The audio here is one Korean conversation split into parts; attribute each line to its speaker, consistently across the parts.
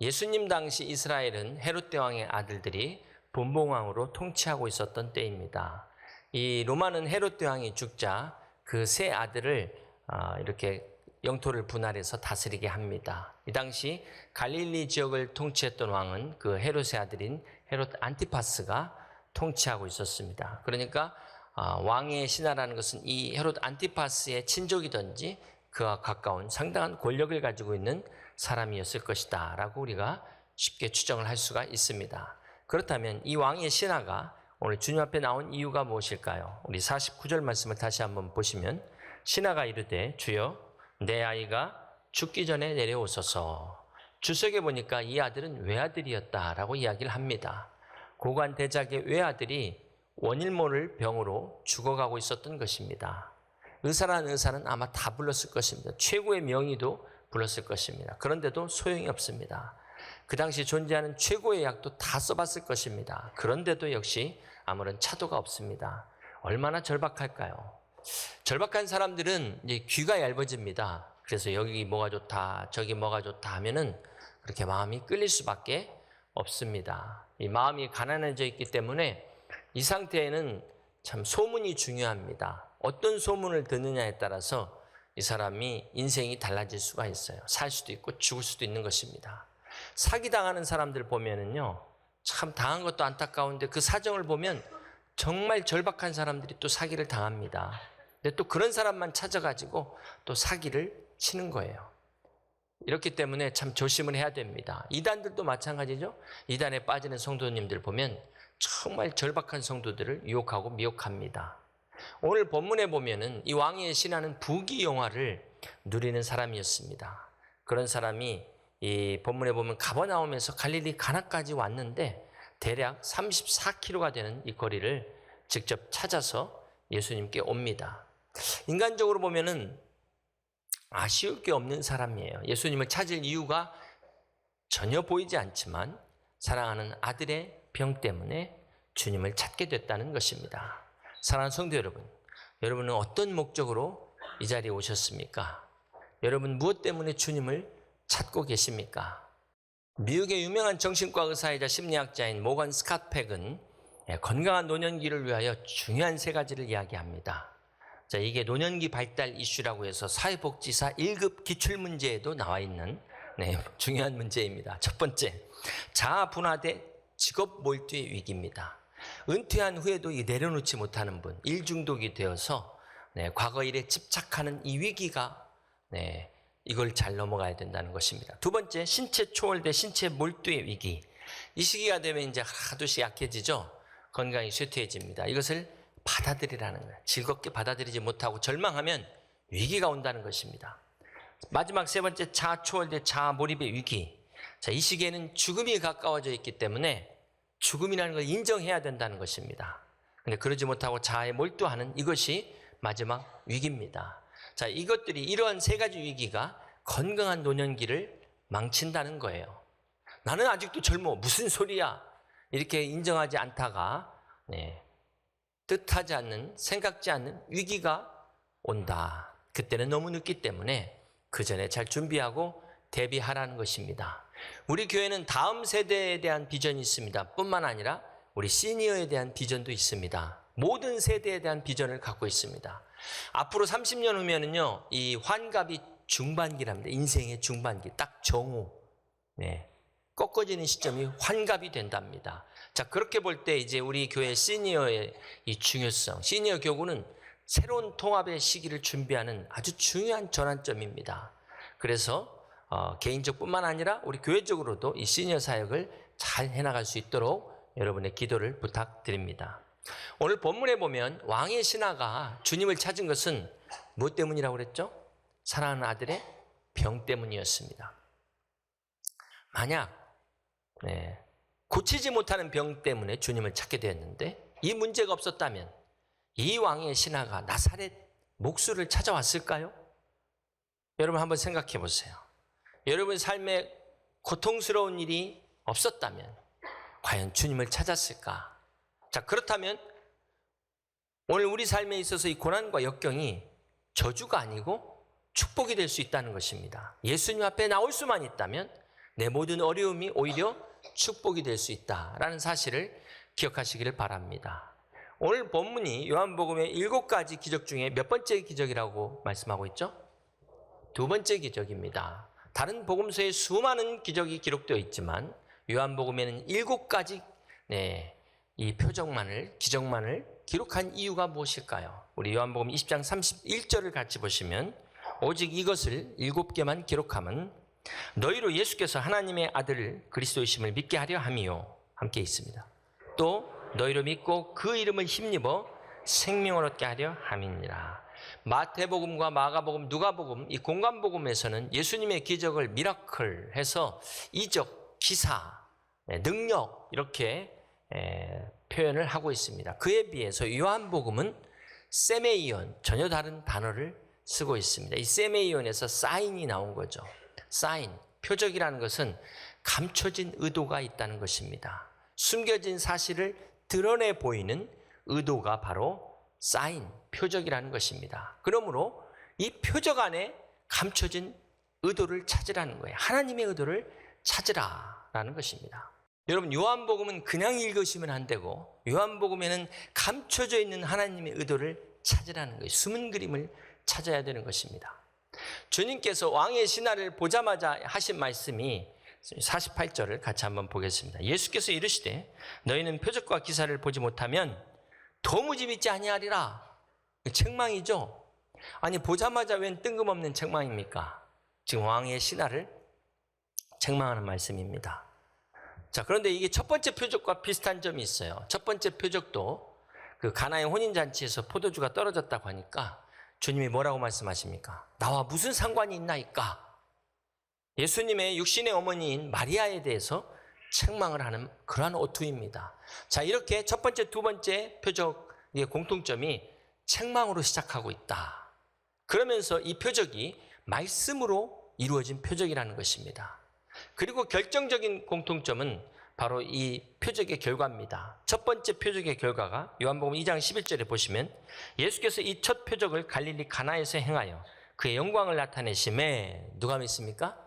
Speaker 1: 예수님 당시 이스라엘은 헤롯 대왕의 아들들이 분봉왕으로 통치하고 있었던 때입니다. 이 로마는 헤롯 대왕이 죽자 그 세 아들을 이렇게 영토를 분할해서 다스리게 합니다. 이 당시 갈릴리 지역을 통치했던 왕은 그 헤롯의 아들인 헤롯 안티파스가 통치하고 있었습니다. 그러니까 왕의 신하라는 것은 이 헤롯 안티파스의 친족이든지 그와 가까운 상당한 권력을 가지고 있는 사람이었을 것이다 라고 우리가 쉽게 추정을 할 수가 있습니다. 그렇다면 이 왕의 신하가 오늘 주님 앞에 나온 이유가 무엇일까요? 우리 49절 말씀을 다시 한번 보시면, 신하가 이르되 주여 내 아이가 죽기 전에 내려오소서. 주석에 보니까 이 아들은 외아들이었다라고 이야기를 합니다. 고관 대작의 외아들이 원인 모를 병으로 죽어가고 있었던 것입니다. 의사라는 의사는 아마 다 불렀을 것입니다. 최고의 명의도 불렀을 것입니다. 그런데도 소용이 없습니다. 그 당시 존재하는 최고의 약도 다 써봤을 것입니다. 그런데도 역시 아무런 차도가 없습니다. 얼마나 절박할까요? 절박한 사람들은 이제 귀가 얇아집니다. 그래서 여기 뭐가 좋다, 저기 뭐가 좋다 하면은 그렇게 마음이 끌릴 수밖에 없습니다. 이 마음이 가난해져 있기 때문에 이 상태에는 참 소문이 중요합니다. 어떤 소문을 듣느냐에 따라서 이 사람이 인생이 달라질 수가 있어요. 살 수도 있고 죽을 수도 있는 것입니다. 사기당하는 사람들 보면은요, 참 당한 것도 안타까운데 그 사정을 보면 정말 절박한 사람들이 또 사기를 당합니다. 근데 또 그런 사람만 찾아가지고 또 사기를 치는 거예요. 이렇기 때문에 참 조심을 해야 됩니다. 이단들도 마찬가지죠. 이단에 빠지는 성도님들 보면 정말 절박한 성도들을 유혹하고 미혹합니다. 오늘 본문에 보면은 이 왕의 신하는 부귀영화를 누리는 사람이었습니다. 그런 사람이 이 본문에 보면 가버나움에서 갈릴리 가나까지 왔는데 대략 34km가 되는 이 거리를 직접 찾아서 예수님께 옵니다. 인간적으로 보면은 아쉬울 게 없는 사람이에요. 예수님을 찾을 이유가 전혀 보이지 않지만 사랑하는 아들의 병 때문에 주님을 찾게 됐다는 것입니다. 사랑하는 성도 여러분, 여러분은 어떤 목적으로 이 자리에 오셨습니까? 여러분 무엇 때문에 주님을 찾고 계십니까? 미국의 유명한 정신과 의사이자 심리학자인 모건 스캇팩은 건강한 노년기를 위하여 중요한 세 가지를 이야기합니다. 자, 이게 노년기 발달 이슈라고 해서 사회복지사 1급 기출문제에도 나와 있는 중요한 문제입니다. 첫 번째, 자아 분화대 직업 몰두의 위기입니다. 은퇴한 후에도 내려놓지 못하는 분, 일 중독이 되어서 과거 일에 집착하는 이 위기가 이걸 잘 넘어가야 된다는 것입니다. 두 번째, 신체 초월대 신체 몰두의 위기. 이 시기가 되면 이제 하나둘씩 약해지죠. 건강이 쇠퇴해집니다. 이것을 받아들이라는 거예요. 즐겁게 받아들이지 못하고 절망하면 위기가 온다는 것입니다. 마지막 세 번째, 자아 초월대 자아 몰입의 위기. 자, 이 시기에는 죽음이 가까워져 있기 때문에 죽음이라는 걸 인정해야 된다는 것입니다. 근데 그러지 못하고 자아에 몰두하는 이것이 마지막 위기입니다. 자, 이것들이, 이러한 세 가지 위기가 건강한 노년기를 망친다는 거예요. 나는 아직도 젊어, 무슨 소리야, 이렇게 인정하지 않다가 뜻하지 않는, 생각지 않는 위기가 온다. 그때는 너무 늦기 때문에 그 전에 잘 준비하고 대비하라는 것입니다. 우리 교회는 다음 세대에 대한 비전이 있습니다. 뿐만 아니라 우리 시니어에 대한 비전도 있습니다. 모든 세대에 대한 비전을 갖고 있습니다. 앞으로 30년 후면은요, 이 환갑이 중반기랍니다. 인생의 중반기, 딱 정오. 꺾어지는 시점이 환갑이 된답니다. 자, 그렇게 볼 때 이제 우리 교회 시니어의 이 중요성, 시니어 교구는 새로운 통합의 시기를 준비하는 아주 중요한 전환점입니다. 그래서 개인적 뿐만 아니라 우리 교회적으로도 이 시니어 사역을 잘 해나갈 수 있도록 여러분의 기도를 부탁드립니다. 오늘 본문에 보면 왕의 신하가 주님을 찾은 것은 무엇 때문이라고 그랬죠? 사랑하는 아들의 병 때문이었습니다. 만약 고치지 못하는 병 때문에 주님을 찾게 되었는데 이 문제가 없었다면 이 왕의 신하가 나사렛 목수를 찾아왔을까요? 여러분 한번 생각해 보세요. 여러분 삶에 고통스러운 일이 없었다면 과연 주님을 찾았을까? 자, 그렇다면 오늘 우리 삶에 있어서 이 고난과 역경이 저주가 아니고 축복이 될 수 있다는 것입니다. 예수님 앞에 나올 수만 있다면 내 모든 어려움이 오히려 축복이 될 수 있다라는 사실을 기억하시기를 바랍니다. 오늘 본문이 요한복음의 7가지 기적 중에 몇 번째 기적이라고 말씀하고 있죠? 2번째 기적입니다. 다른 복음서에 수많은 기적이 기록되어 있지만 요한복음에는 7가지 이 기적만을 기록한 이유가 무엇일까요? 우리 요한복음 20장 31절을 같이 보시면 오직 이것을 7개만 기록함은 너희로 예수께서 하나님의 아들 그리스도이심을 믿게 하려 함이요. 함께 있습니다. 또 너희로 믿고 그 이름을 힘입어 생명을 얻게 하려 함이니라. 마태복음과 마가복음, 누가복음 이 공간복음에서는 예수님의 기적을 미라클 해서 이적, 기사, 능력 이렇게 표현을 하고 있습니다. 그에 비해서 요한복음은 세메이온, 전혀 다른 단어를 쓰고 있습니다. 이 세메이온에서 사인이 나온 거죠. 사인, 표적이라는 것은 감춰진 의도가 있다는 것입니다. 숨겨진 사실을 드러내 보이는 의도가 바로 사인, 표적이라는 것입니다. 그러므로 이 표적 안에 감춰진 의도를 찾으라는 거예요. 하나님의 의도를 찾으라라는 것입니다. 여러분, 요한복음은 그냥 읽으시면 안 되고 요한복음에는 감춰져 있는 하나님의 의도를 찾으라는 거예요. 숨은 그림을 찾아야 되는 것입니다. 주님께서 왕의 신하를 보자마자 하신 말씀이 48절을 같이 한번 보겠습니다. 예수께서 이르시되 너희는 표적과 기사를 보지 못하면 도무지 믿지 아니하리라. 책망이죠. 아니 보자마자 웬 뜬금없는 책망입니까? 지금 왕의 신하를 책망하는 말씀입니다. 자, 그런데 이게 첫 번째 표적과 비슷한 점이 있어요. 첫 번째 표적도 그 가나의 혼인잔치에서 포도주가 떨어졌다고 하니까 주님이 뭐라고 말씀하십니까? 나와 무슨 상관이 있나이까? 예수님의 육신의 어머니인 마리아에 대해서 책망을 하는 그러한 어투입니다. 자, 이렇게 첫 번째, 두 번째 표적의 공통점이 책망으로 시작하고 있다. 그러면서 이 표적이 말씀으로 이루어진 표적이라는 것입니다. 그리고 결정적인 공통점은 바로 이 표적의 결과입니다. 첫 번째 표적의 결과가 요한복음 2장 11절에 보시면 예수께서 이 첫 표적을 갈릴리 가나에서 행하여 그의 영광을 나타내심에 누가 믿습니까?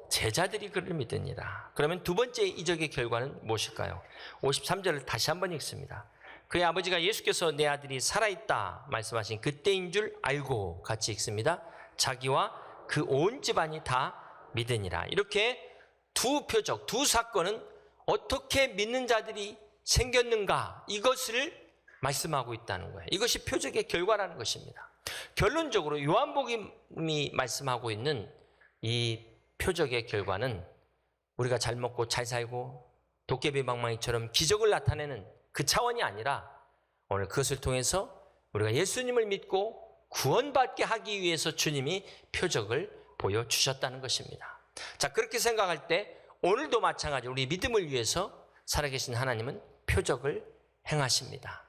Speaker 1: 제자들이 그를 믿으니라. 그러면 두 번째 이적의 결과는 무엇일까요? 53절을 다시 한번 읽습니다. 그의 아버지가 예수께서 내 아들이 살아있다 말씀하신 그때인 줄 알고 같이 읽습니다. 자기와 그 온 집안이 다 믿으니라. 이렇게 두 표적, 두 사건은 어떻게 믿는 자들이 생겼는가 이것을 말씀하고 있다는 거예요. 이것이 표적의 결과라는 것입니다. 결론적으로 요한복음이 말씀하고 있는 이 표적의 결과는 우리가 잘 먹고 잘 살고 도깨비 방망이처럼 기적을 나타내는 그 차원이 아니라 오늘 그것을 통해서 우리가 예수님을 믿고 구원받게 하기 위해서 주님이 표적을 보여주셨다는 것입니다. 자, 그렇게 생각할 때 오늘도 마찬가지 우리 믿음을 위해서 살아계신 하나님은 표적을 행하십니다.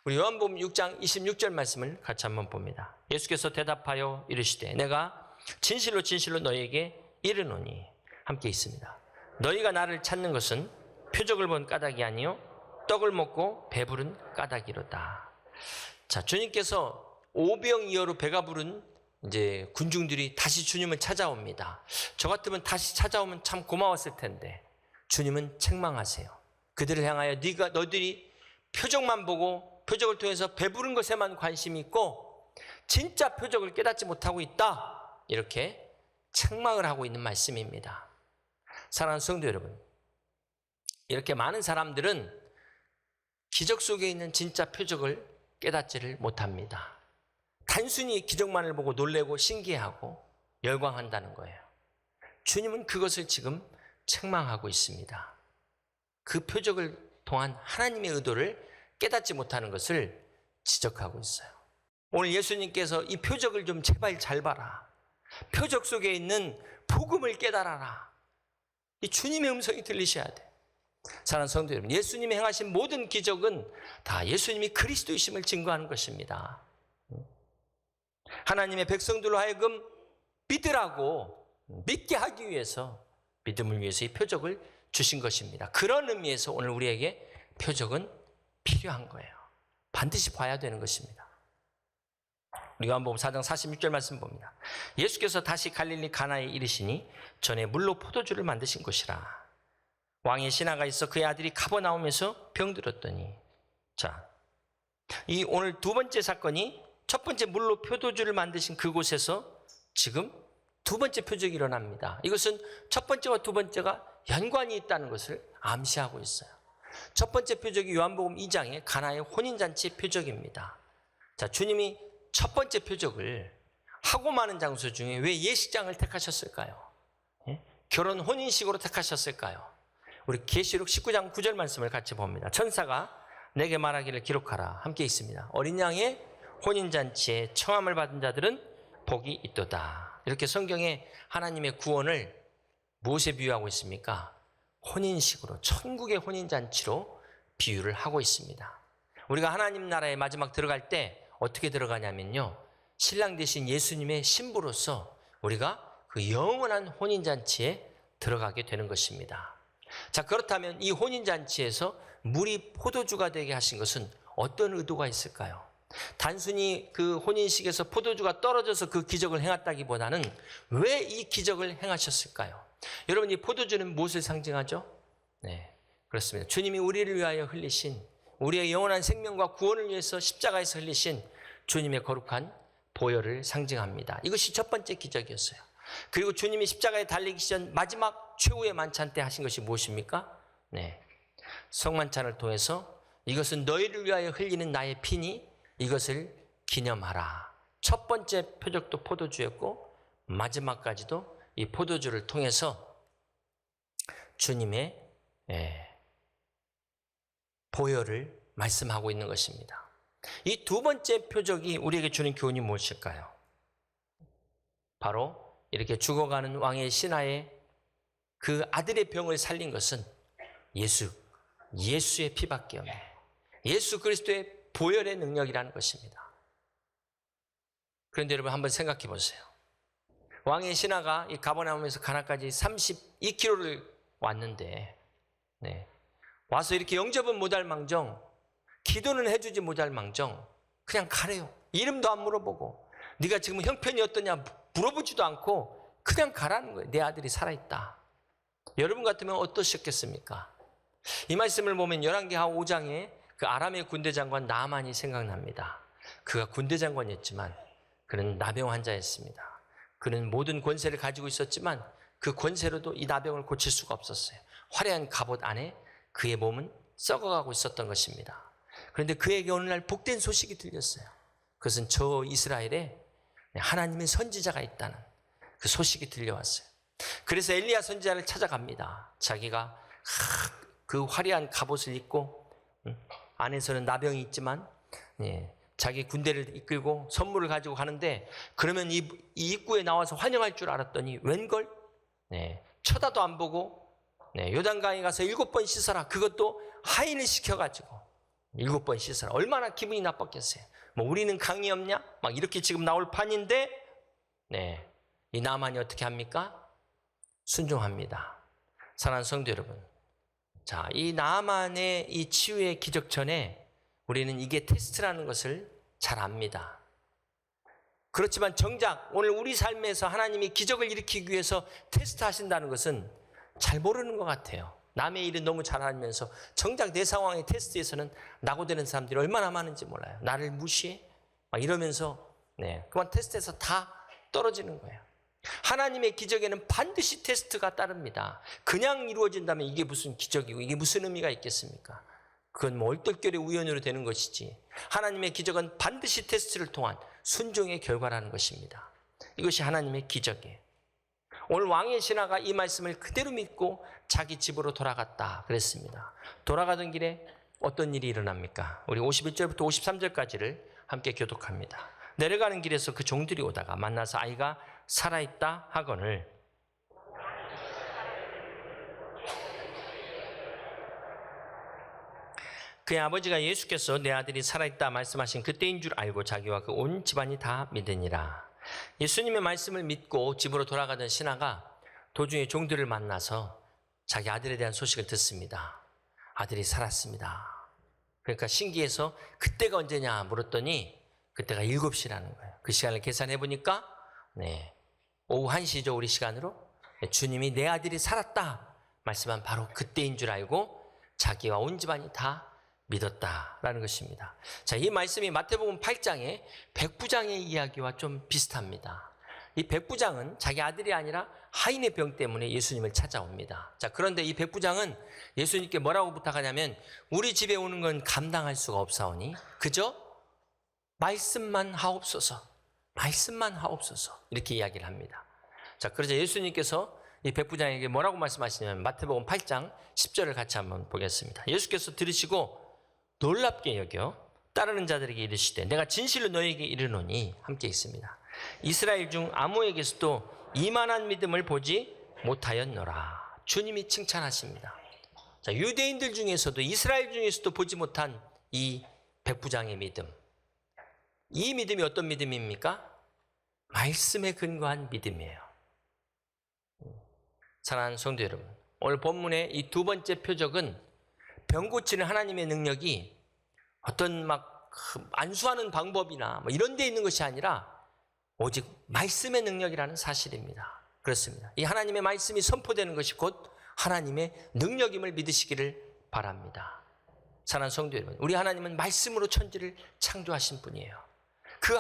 Speaker 1: 우리 요한복음 6장 26절 말씀을 같이 한번 봅니다. 예수께서 대답하여 이르시되 내가 진실로 진실로 너희에게 이르노니 함께 있습니다. 너희가 나를 찾는 것은 표적을 본 까닭이 아니요 떡을 먹고 배부른 까닭이로다. 자, 주님께서 오병이어로 배가 부른 이제 군중들이 다시 주님을 찾아옵니다. 저 같으면 다시 찾아오면 참 고마웠을 텐데 주님은 책망하세요. 그들을 향하여 너희들이 표적만 보고 표적을 통해서 배부른 것에만 관심이 있고 진짜 표적을 깨닫지 못하고 있다. 이렇게 책망을 하고 있는 말씀입니다. 사랑하는 성도 여러분, 이렇게 많은 사람들은 기적 속에 있는 진짜 표적을 깨닫지를 못합니다. 단순히 기적만을 보고 놀래고 신기해하고 열광한다는 거예요. 주님은 그것을 지금 책망하고 있습니다. 그 표적을 통한 하나님의 의도를 깨닫지 못하는 것을 지적하고 있어요. 오늘 예수님께서 이 표적을 좀 제발 잘 봐라. 표적 속에 있는 복음을 깨달아라. 이 주님의 음성이 들리셔야 돼. 사랑하는 성도 여러분, 예수님이 행하신 모든 기적은 다 예수님이 그리스도이심을 증거하는 것입니다. 하나님의 백성들로 하여금 믿으라고 믿게 하기 위해서 믿음을 위해서 이 표적을 주신 것입니다. 그런 의미에서 오늘 우리에게 표적은 필요한 거예요. 반드시 봐야 되는 것입니다. 요한복음 4장 46절 말씀 봅니다. 예수께서 다시 갈릴리 가나에 이르시니 전에 물로 포도주를 만드신 곳이라. 왕의 신하가 있어 그의 아들이 가버나움에서 병들었더니. 자, 이 오늘 두 번째 사건이 첫 번째 물로 포도주를 만드신 그곳에서 지금 두 번째 표적이 일어납니다. 이것은 첫 번째와 두 번째가 연관이 있다는 것을 암시하고 있어요. 첫 번째 표적이 요한복음 2장의 가나의 혼인잔치의 표적입니다. 자, 주님이 첫 번째 표적을 하고 많은 장소 중에 왜 예식장을 택하셨을까요? 예? 결혼 혼인식으로 택하셨을까요? 우리 계시록 19장 9절 말씀을 같이 봅니다. 천사가 내게 말하기를 기록하라. 함께 있습니다. 어린 양의 혼인잔치에 청함을 받은 자들은 복이 있도다. 이렇게 성경에 하나님의 구원을 무엇에 비유하고 있습니까? 혼인식으로, 천국의 혼인잔치로 비유를 하고 있습니다. 우리가 하나님 나라에 마지막 들어갈 때 어떻게 들어가냐면요, 신랑 되신 예수님의 신부로서 우리가 그 영원한 혼인잔치에 들어가게 되는 것입니다. 자, 그렇다면 이 혼인잔치에서 물이 포도주가 되게 하신 것은 어떤 의도가 있을까요? 단순히 그 혼인식에서 포도주가 떨어져서 그 기적을 행했다기보다는 왜 이 기적을 행하셨을까요? 여러분, 이 포도주는 무엇을 상징하죠? 네, 그렇습니다. 주님이 우리를 위하여 흘리신, 우리의 영원한 생명과 구원을 위해서 십자가에서 흘리신 주님의 거룩한 보혈을 상징합니다. 이것이 첫 번째 기적이었어요. 그리고 주님이 십자가에 달리기 전 마지막 최후의 만찬 때 하신 것이 무엇입니까? 네, 성만찬을 통해서 이것은 너희를 위하여 흘리는 나의 피니 이것을 기념하라. 첫 번째 표적도 포도주였고 마지막까지도 이 포도주를 통해서 주님의 보혈을 말씀하고 있는 것입니다. 이 두 번째 표적이 우리에게 주는 교훈이 무엇일까요? 바로 이렇게 죽어가는 왕의 신하의 그 아들의 병을 살린 것은 예수의 피밖에 없네. 예수 그리스도의 보혈의 능력이라는 것입니다. 그런데 여러분 한번 생각해 보세요. 왕의 신하가 이 가버나움에서 가나까지 32km를 왔는데, 와서 이렇게 영접은 못할 망정, 기도는 해주지 못할 망정, 그냥 가래요. 이름도 안 물어보고, 네가 지금 형편이 어떠냐 물어보지도 않고 그냥 가라는 거예요. 내 아들이 살아있다. 여러분 같으면 어떠셨겠습니까? 이 말씀을 보면 열왕기하 5장에 그 아람의 군대 장관 나아만이 생각납니다. 그가 군대 장관이었지만 그는 나병 환자였습니다. 그는 모든 권세를 가지고 있었지만 그 권세로도 이 나병을 고칠 수가 없었어요. 화려한 갑옷 안에 그의 몸은 썩어가고 있었던 것입니다. 그런데 그에게 어느 날 복된 소식이 들렸어요. 그것은 저 이스라엘에 하나님의 선지자가 있다는 그 소식이 들려왔어요. 그래서 엘리야 선지자를 찾아갑니다. 자기가 그 화려한 갑옷을 입고 안에서는 나병이 있지만 자기 군대를 이끌고 선물을 가지고 가는데, 그러면 이 입구에 나와서 환영할 줄 알았더니 웬걸? 쳐다도 안 보고 요단강에 가서 7번 씻어라. 그것도 하인을 시켜가지고 7번 씻어라. 얼마나 기분이 나빴겠어요. 뭐 우리는 강이 없냐? 막 이렇게 지금 나올 판인데, 이 나만이 어떻게 합니까? 순종합니다. 사랑하는 성도 여러분, 자, 이 나만의 이 치유의 기적 전에 우리는 이게 테스트라는 것을 잘 압니다. 그렇지만 정작 오늘 우리 삶에서 하나님이 기적을 일으키기 위해서 테스트하신다는 것은 잘 모르는 것 같아요. 남의 일은 너무 잘 알면서 정작 내 상황의 테스트에서는 낙오되는 사람들이 얼마나 많은지 몰라요. 나를 무시해? 막 이러면서 그만 테스트에서 다 떨어지는 거예요. 하나님의 기적에는 반드시 테스트가 따릅니다. 그냥 이루어진다면 이게 무슨 기적이고 이게 무슨 의미가 있겠습니까? 그건 뭐 얼떨결에 우연으로 되는 것이지, 하나님의 기적은 반드시 테스트를 통한 순종의 결과라는 것입니다. 이것이 하나님의 기적이에요. 오늘 왕의 신하가 이 말씀을 그대로 믿고 자기 집으로 돌아갔다 그랬습니다. 돌아가던 길에 어떤 일이 일어납니까? 우리 51절부터 53절까지를 함께 교독합니다. 내려가는 길에서 그 종들이 오다가 만나서 아이가 살아있다 하거늘 그의 아버지가 예수께서 내 아들이 살아있다 말씀하신 그때인 줄 알고 자기와 그 온 집안이 다 믿으니라. 예수님의 말씀을 믿고 집으로 돌아가던 신하가 도중에 종들을 만나서 자기 아들에 대한 소식을 듣습니다. 아들이 살았습니다. 그러니까 신기해서 그때가 언제냐 물었더니 그때가 7시라는 거예요. 그 시간을 계산해 보니까 오후 1시죠. 우리 시간으로. 주님이 내 아들이 살았다 말씀한 바로 그때인 줄 알고 자기와 온 집안이 다 믿었다라는 것입니다. 자, 이 말씀이 마태복음 8장의 백부장의 이야기와 좀 비슷합니다. 이 백부장은 자기 아들이 아니라 하인의 병 때문에 예수님을 찾아옵니다. 자, 그런데 이 백부장은 예수님께 뭐라고 부탁하냐면 우리 집에 오는 건 감당할 수가 없사오니 그저 말씀만 하옵소서. 말씀만 하옵소서. 이렇게 이야기를 합니다. 자, 그러자 예수님께서 이 백부장에게 뭐라고 말씀하시냐면 마태복음 8장 10절을 같이 한번 보겠습니다. 예수께서 들으시고 놀랍게 여겨 따르는 자들에게 이르시되 내가 진실로 너희에게 이르노니 함께 있습니다. 이스라엘 중 아무에게서도 이만한 믿음을 보지 못하였노라. 주님이 칭찬하십니다. 자, 유대인들 중에서도 이스라엘 중에서도 보지 못한 이 백부장의 믿음. 이 믿음이 어떤 믿음입니까? 말씀에 근거한 믿음이에요. 사랑하는 성도 여러분, 오늘 본문의 이 두 번째 표적은 병 고치는 하나님의 능력이 어떤 막 안수하는 방법이나 뭐 이런 데 있는 것이 아니라 오직 말씀의 능력이라는 사실입니다. 그렇습니다. 이 하나님의 말씀이 선포되는 것이 곧 하나님의 능력임을 믿으시기를 바랍니다. 사랑하는 성도 여러분, 우리 하나님은 말씀으로 천지를 창조하신 분이에요. 그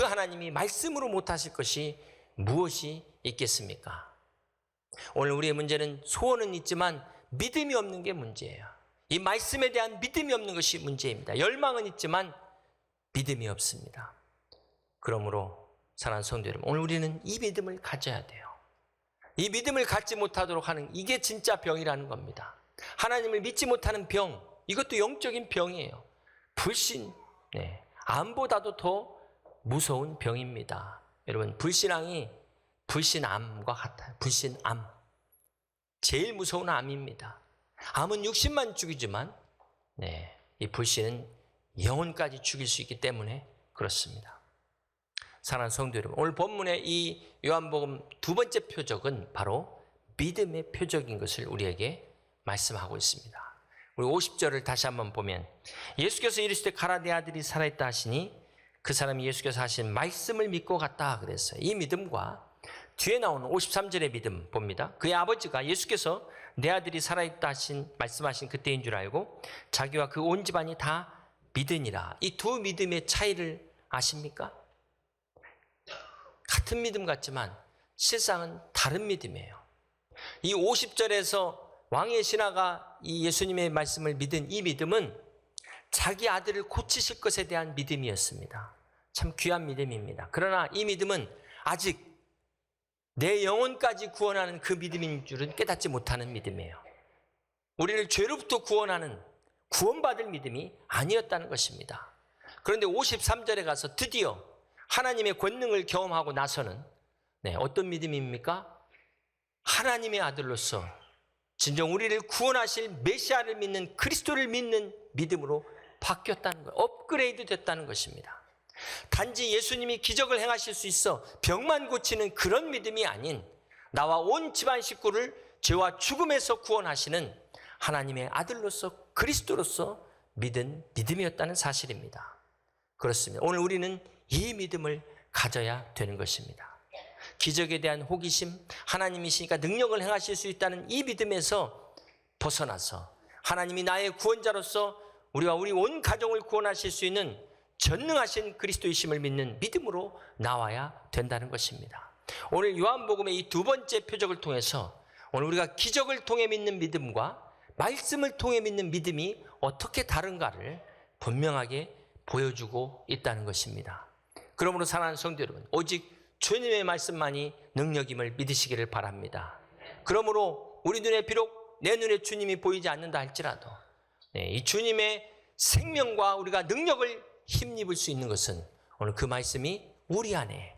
Speaker 1: 하나님이 말씀으로 못하실 것이 무엇이 있겠습니까? 오늘 우리의 문제는 소원은 있지만 믿음이 없는 게 문제예요. 이 말씀에 대한 믿음이 없는 것이 문제입니다. 열망은 있지만 믿음이 없습니다. 그러므로 사랑하는 성도 여러분, 오늘 우리는 이 믿음을 가져야 돼요. 이 믿음을 갖지 못하도록 하는 이게 진짜 병이라는 겁니다. 하나님을 믿지 못하는 병, 이것도 영적인 병이에요. 불신, 암보다도 더 무서운 병입니다. 여러분, 불신앙이 불신암과 같아요. 불신암. 제일 무서운 암입니다. 암은 육신만 죽이지만 이 불신은 영혼까지 죽일 수 있기 때문에 그렇습니다. 사랑하는 성도 여러분, 오늘 본문의 이 요한복음 두 번째 표적은 바로 믿음의 표적인 것을 우리에게 말씀하고 있습니다. 우리 50절을 다시 한번 보면 예수께서 이르시되 가라 내 아들이 살아있다 하시니 그 사람이 예수께서 하신 말씀을 믿고 갔다 그랬어요. 이 믿음과 뒤에 나오는 53절의 믿음 봅니다. 그의 아버지가 예수께서 내 아들이 살아있다 말씀하신 그때인 줄 알고 자기와 그 온 집안이 다 믿으니라. 이 두 믿음의 차이를 아십니까? 같은 믿음 같지만 실상은 다른 믿음이에요. 이 50절에서 왕의 신하가 이 예수님의 말씀을 믿은 이 믿음은 자기 아들을 고치실 것에 대한 믿음이었습니다. 참 귀한 믿음입니다. 그러나 이 믿음은 아직 내 영혼까지 구원하는 그 믿음인 줄은 깨닫지 못하는 믿음이에요. 우리를 죄로부터 구원받을 믿음이 아니었다는 것입니다. 그런데 53절에 가서 드디어 하나님의 권능을 경험하고 나서는 어떤 믿음입니까? 하나님의 아들로서 진정 우리를 구원하실 메시아를 믿는 그리스도를 믿는 믿음으로 바뀌었다는 거예요. 업그레이드 됐다는 것입니다. 단지 예수님이 기적을 행하실 수 있어 병만 고치는 그런 믿음이 아닌 나와 온 집안 식구를 죄와 죽음에서 구원하시는 하나님의 아들로서 그리스도로서 믿은 믿음이었다는 사실입니다. 그렇습니다. 오늘 우리는 이 믿음을 가져야 되는 것입니다. 기적에 대한 호기심, 하나님이시니까 능력을 행하실 수 있다는 이 믿음에서 벗어나서 하나님이 나의 구원자로서 우리와 우리 온 가정을 구원하실 수 있는 전능하신 그리스도이심을 믿는 믿음으로 나와야 된다는 것입니다. 오늘 요한복음의 이 두 번째 표적을 통해서 오늘 우리가 기적을 통해 믿는 믿음과 말씀을 통해 믿는 믿음이 어떻게 다른가를 분명하게 보여주고 있다는 것입니다. 그러므로 사랑하는 성도 여러분, 오직 주님의 말씀만이 능력임을 믿으시기를 바랍니다. 그러므로 우리 눈에 비록 내 눈에 주님이 보이지 않는다 할지라도 이 주님의 생명과 우리가 능력을 힘입을 수 있는 것은 오늘 그 말씀이 우리 안에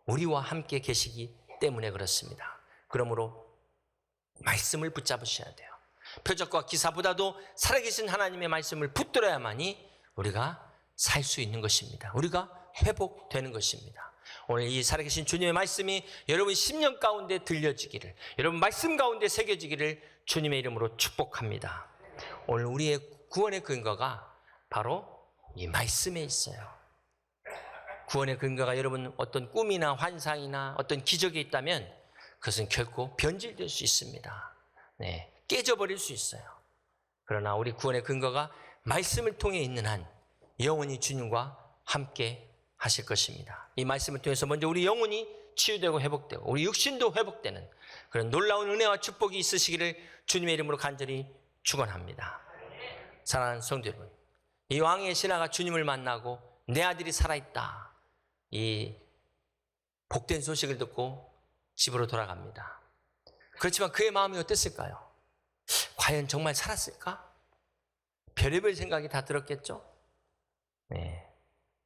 Speaker 1: 우리와 함께 계시기 때문에 그렇습니다. 그러므로 말씀을 붙잡으셔야 돼요. 표적과 기사보다도 살아계신 하나님의 말씀을 붙들어야만이 우리가 살 수 있는 것입니다. 우리가 회복되는 것입니다. 오늘 이 살아계신 주님의 말씀이 여러분 심령 가운데 들려지기를, 여러분 말씀 가운데 새겨지기를 주님의 이름으로 축복합니다. 오늘 우리의 구원의 근거가 바로 이 말씀에 있어요. 구원의 근거가 여러분 어떤 꿈이나 환상이나 어떤 기적이 있다면 그것은 결코 변질될 수 있습니다. 네, 깨져버릴 수 있어요. 그러나 우리 구원의 근거가 말씀을 통해 있는 한 영원히 주님과 함께 하실 것입니다. 이 말씀을 통해서 먼저 우리 영혼이 치유되고 회복되고 우리 육신도 회복되는 그런 놀라운 은혜와 축복이 있으시기를 주님의 이름으로 간절히 축원합니다. 사랑하는 성도 여러분, 이 왕의 신하가 주님을 만나고 내 아들이 살아있다, 이 복된 소식을 듣고 집으로 돌아갑니다. 그렇지만 그의 마음이 어땠을까요? 과연 정말 살았을까? 별의별 생각이 다 들었겠죠? 네,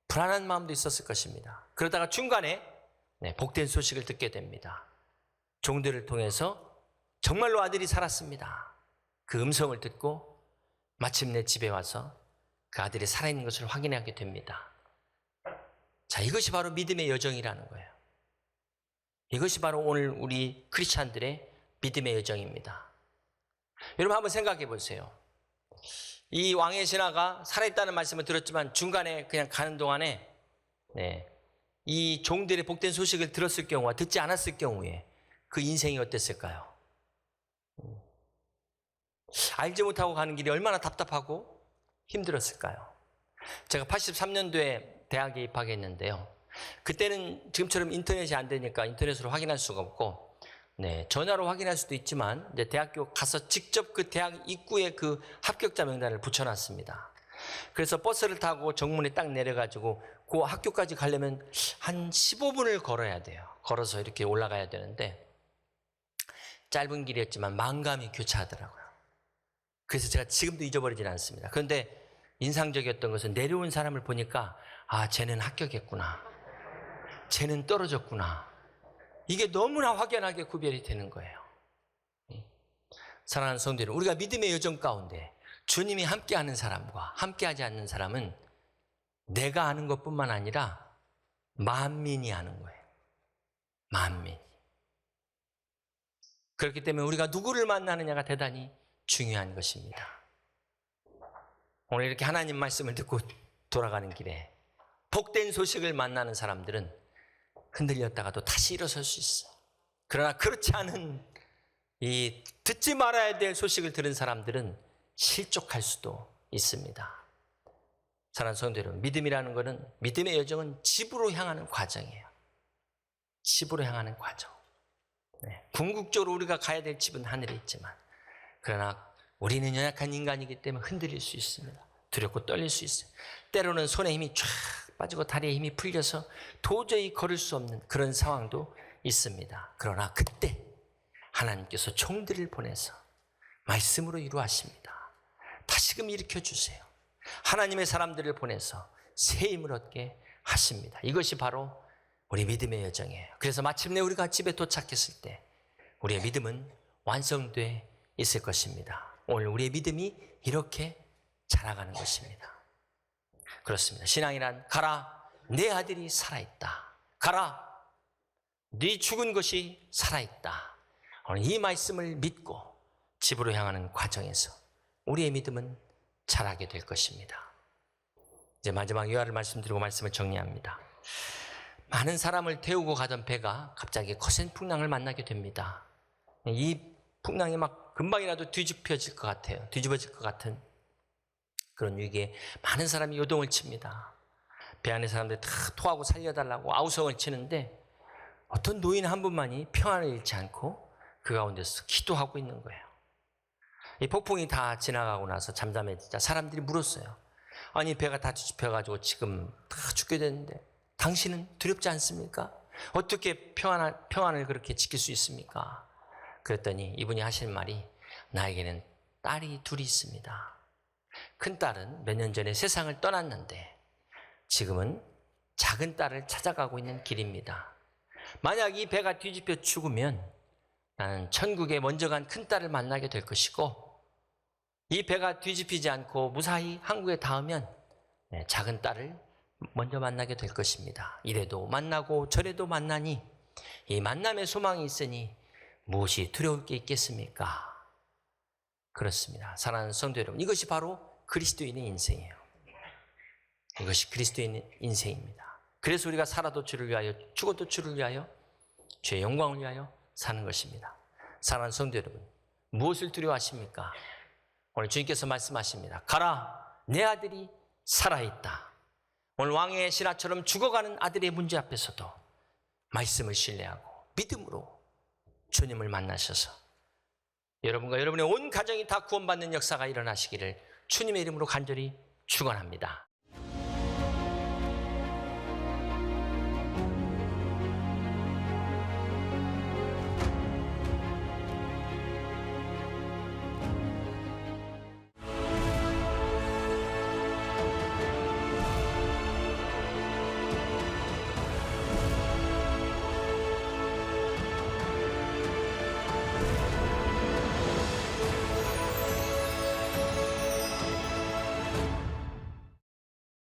Speaker 1: 불안한 마음도 있었을 것입니다. 그러다가 중간에 복된 소식을 듣게 됩니다. 종들을 통해서 정말로 아들이 살았습니다. 그 음성을 듣고 마침내 집에 와서 그 아들이 살아있는 것을 확인하게 됩니다. 자, 이것이 바로 믿음의 여정이라는 거예요. 이것이 바로 오늘 우리 크리스찬들의 믿음의 여정입니다. 여러분 한번 생각해 보세요. 이 왕의 신하가 살아있다는 말씀을 들었지만 중간에 그냥 가는 동안에 이 종들의 복된 소식을 들었을 경우와 듣지 않았을 경우에 그 인생이 어땠을까요? 알지 못하고 가는 길이 얼마나 답답하고 힘들었을까요? 제가 83년도에 대학에 입학했는데요. 그때는 지금처럼 인터넷이 안 되니까 인터넷으로 확인할 수가 없고 전화로 확인할 수도 있지만 대학교 가서 직접 그 대학 입구에 그 합격자 명단을 붙여놨습니다. 그래서 버스를 타고 정문에 딱 내려가지고 그 학교까지 가려면 한 15분을 걸어야 돼요. 걸어서 이렇게 올라가야 되는데 짧은 길이었지만 만감이 교차하더라고요. 그래서 제가 지금도 잊어버리진 않습니다. 그런데 인상적이었던 것은 내려온 사람을 보니까 아, 쟤는 합격했구나, 쟤는 떨어졌구나, 이게 너무나 확연하게 구별이 되는 거예요. 사랑하는 성도 여러분, 우리가 믿음의 여정 가운데 주님이 함께하는 사람과 함께하지 않는 사람은 내가 아는 것뿐만 아니라 만민이 아는 거예요. 만민. 그렇기 때문에 우리가 누구를 만나느냐가 대단히 중요한 것입니다. 오늘 이렇게 하나님 말씀을 듣고 돌아가는 길에 복된 소식을 만나는 사람들은 흔들렸다가도 다시 일어설 수 있어요. 그러나 그렇지 않은 이 듣지 말아야 될 소식을 들은 사람들은 실족할 수도 있습니다. 사랑하는 성도 여러분, 믿음이라는 것은, 믿음의 여정은 집으로 향하는 과정이에요. 집으로 향하는 과정. 궁극적으로 우리가 가야 될 집은 하늘에 있지만, 그러나 우리는 연약한 인간이기 때문에 흔들릴 수 있습니다. 두렵고 떨릴 수 있어요. 때로는 손에 힘이 쫙 빠지고 다리에 힘이 풀려서 도저히 걸을 수 없는 그런 상황도 있습니다. 그러나 그때 하나님께서 종들을 보내서 말씀으로 이루하십니다. 다시금 일으켜주세요. 하나님의 사람들을 보내서 새 힘을 얻게 하십니다. 이것이 바로 우리 믿음의 여정이에요. 그래서 마침내 우리가 집에 도착했을 때 우리의 믿음은 완성돼 있을 것입니다. 오늘 우리의 믿음이 이렇게 자라가는 것입니다. 그렇습니다. 신앙이란 가라, 내 아들이 살아있다. 가라, 네 죽은 것이 살아있다. 오늘 이 말씀을 믿고 집으로 향하는 과정에서 우리의 믿음은 자라게 될 것입니다. 이제 마지막 요하를 말씀드리고 말씀을 정리합니다. 많은 사람을 태우고 가던 배가 갑자기 거센 풍랑을 만나게 됩니다. 이 풍랑이 막 금방이라도 뒤집어질 것 같아요. 뒤집어질 것 같은 그런 위기에 많은 사람이 요동을 칩니다. 배 안에 사람들이 다 토하고 살려달라고 아우성을 치는데 어떤 노인 한 분만이 평안을 잃지 않고 그 가운데서 기도하고 있는 거예요. 이 폭풍이 다 지나가고 나서 잠잠해지자 사람들이 물었어요. 아니, 배가 다 뒤집혀가지고 지금 다 죽게 됐는데 당신은 두렵지 않습니까? 어떻게 평안을 그렇게 지킬 수 있습니까? 그랬더니 이분이 하신 말이, 나에게는 딸이 둘이 있습니다. 큰딸은 몇 년 전에 세상을 떠났는데 지금은 작은 딸을 찾아가고 있는 길입니다. 만약 이 배가 뒤집혀 죽으면 나는 천국에 먼저 간 큰딸을 만나게 될 것이고, 이 배가 뒤집히지 않고 무사히 한국에 닿으면 작은 딸을 먼저 만나게 될 것입니다. 이래도 만나고 저래도 만나니 이 만남의 소망이 있으니 무엇이 두려울 게 있겠습니까? 그렇습니다. 사랑하는 성도 여러분, 이것이 바로 그리스도인의 인생이에요. 이것이 그리스도인의 인생입니다. 그래서 우리가 살아도 주를 위하여, 죽어도 주를 위하여, 주의 영광을 위하여 사는 것입니다. 사랑하는 성도 여러분, 무엇을 두려워하십니까? 오늘 주님께서 말씀하십니다. 가라, 내 아들이 살아있다. 오늘 왕의 신하처럼 죽어가는 아들의 문제 앞에서도 말씀을 신뢰하고 믿음으로 주님을 만나셔서 여러분과 여러분의 온 가정이 다 구원받는 역사가 일어나시기를 주님의 이름으로 간절히 축원합니다.